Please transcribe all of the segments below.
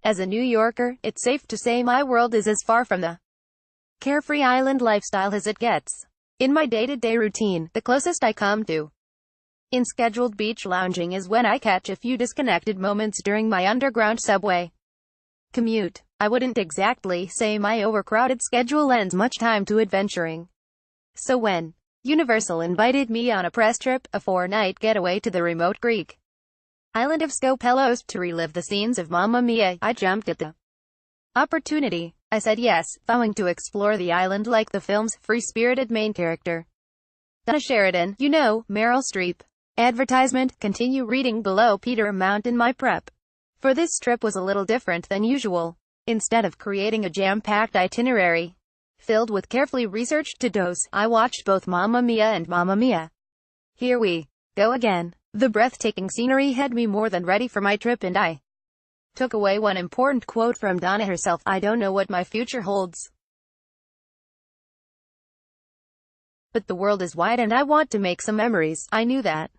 As a New Yorker, it's safe to say my world is as far from the carefree island lifestyle as it gets. In my day-to-day routine, the closest I come to unscheduled beach lounging is when I catch a few disconnected moments during my underground subway commute. I wouldn't exactly say my overcrowded schedule lends much time to adventuring. So when Universal invited me on a press trip, a 4-night getaway to the remote Greek island of Skopelos to relive the scenes of Mamma Mia, I jumped at the opportunity. I said yes, vowing to explore the island like the film's free-spirited main character, Donna Sheraton, you know, Meryl Streep. Advertisement, continue reading below. Peter Mountain. My prep for this trip was a little different than usual. Instead of creating a jam-packed itinerary filled with carefully researched to-dos, I watched both Mamma Mia and Mamma Mia. Here we go again. The breathtaking scenery had me more than ready for my trip, and I took away one important quote from Donna herself: "I don't know what my future holds, but the world is wide and I want to make some memories." I knew that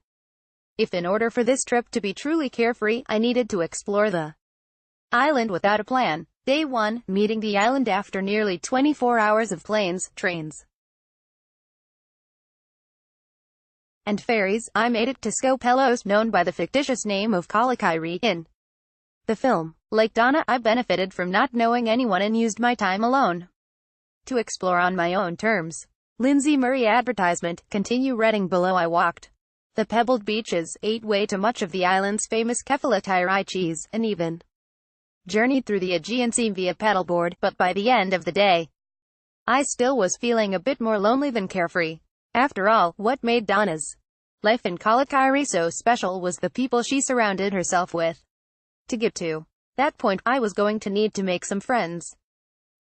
if in order for this trip to be truly carefree, I needed to explore the island without a plan. Day 1, meeting the island after nearly 24 hours of planes, trains, and ferries, I made it to Skopelos, known by the fictitious name of Kalakairi in the film. Like Donna, I benefited from not knowing anyone and used my time alone to explore on my own terms. Lindsay Murray advertisement, continue reading below. I walked the pebbled beaches, ate way too much of the island's famous kefalotyri cheese, and even journeyed through the Aegean Sea via paddleboard, but by the end of the day, I still was feeling a bit more lonely than carefree. After all, what made Donna's life in Kalakairi so special was the people she surrounded herself with. To get to that point, I was going to need to make some friends.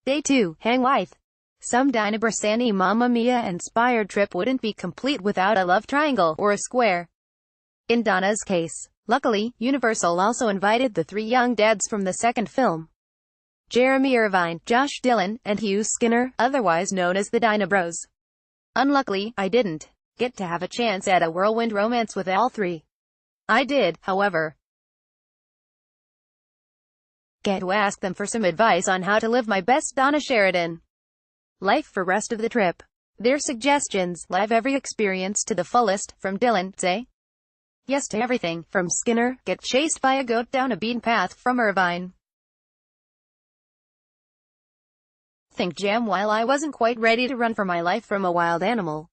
Day 2, hang with some Dinah Bersani. Mamma Mia-inspired trip wouldn't be complete without a love triangle, or a square, in Donna's case. Luckily, Universal also invited the 3 young dads from the second film: Jeremy Irvine, Josh Dillon, and Hugh Skinner, otherwise known as the Dinah Bros. Unluckily, I didn't get to have a chance at a whirlwind romance with all 3. I did, however, get to ask them for some advice on how to live my best Donna Sheraton life for rest of the trip. Their suggestions: live every experience to the fullest. From Dillon, say yes to everything. From Skinner, get chased by a goat down a beaten path. From Irvine, think jam. While I wasn't quite ready to run for my life from a wild animal,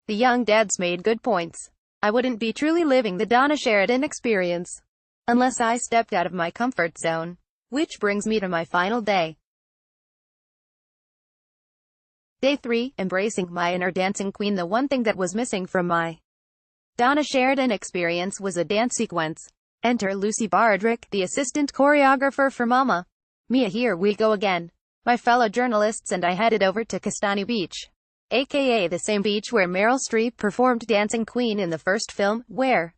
the young dads made good points. I wouldn't be truly living the Donna Sheraton experience unless I stepped out of my comfort zone. Which brings me to my final day. Day 3, embracing my inner dancing queen. The one thing that was missing from my Donna Sheraton experience was a dance sequence. Enter Lucy Bardrick, the assistant choreographer for Mamma Mia. Here we go again. My fellow journalists and I headed over to Castani Beach, aka the same beach where Meryl Streep performed Dancing Queen in the first film, where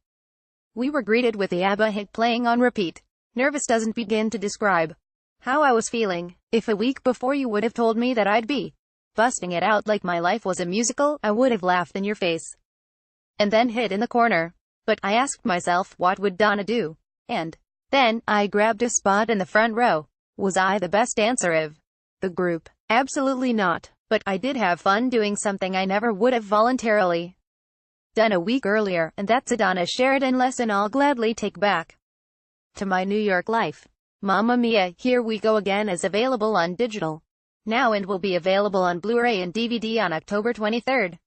we were greeted with the ABBA hit playing on repeat. Nervous doesn't begin to describe how I was feeling. If a week before you would have told me that I'd be busting it out like my life was a musical, I would have laughed in your face and then hid in the corner. But I asked myself, what would Donna do? And then I grabbed a spot in the front row. Was I the best dancer of the group? Absolutely not. But I did have fun doing something I never would have voluntarily done a week earlier, and that's a Donna Sheraton lesson I'll gladly take back to my New York life. Mamma Mia, Here We Go Again is available on digital now and will be available on Blu-ray and DVD on October 23rd.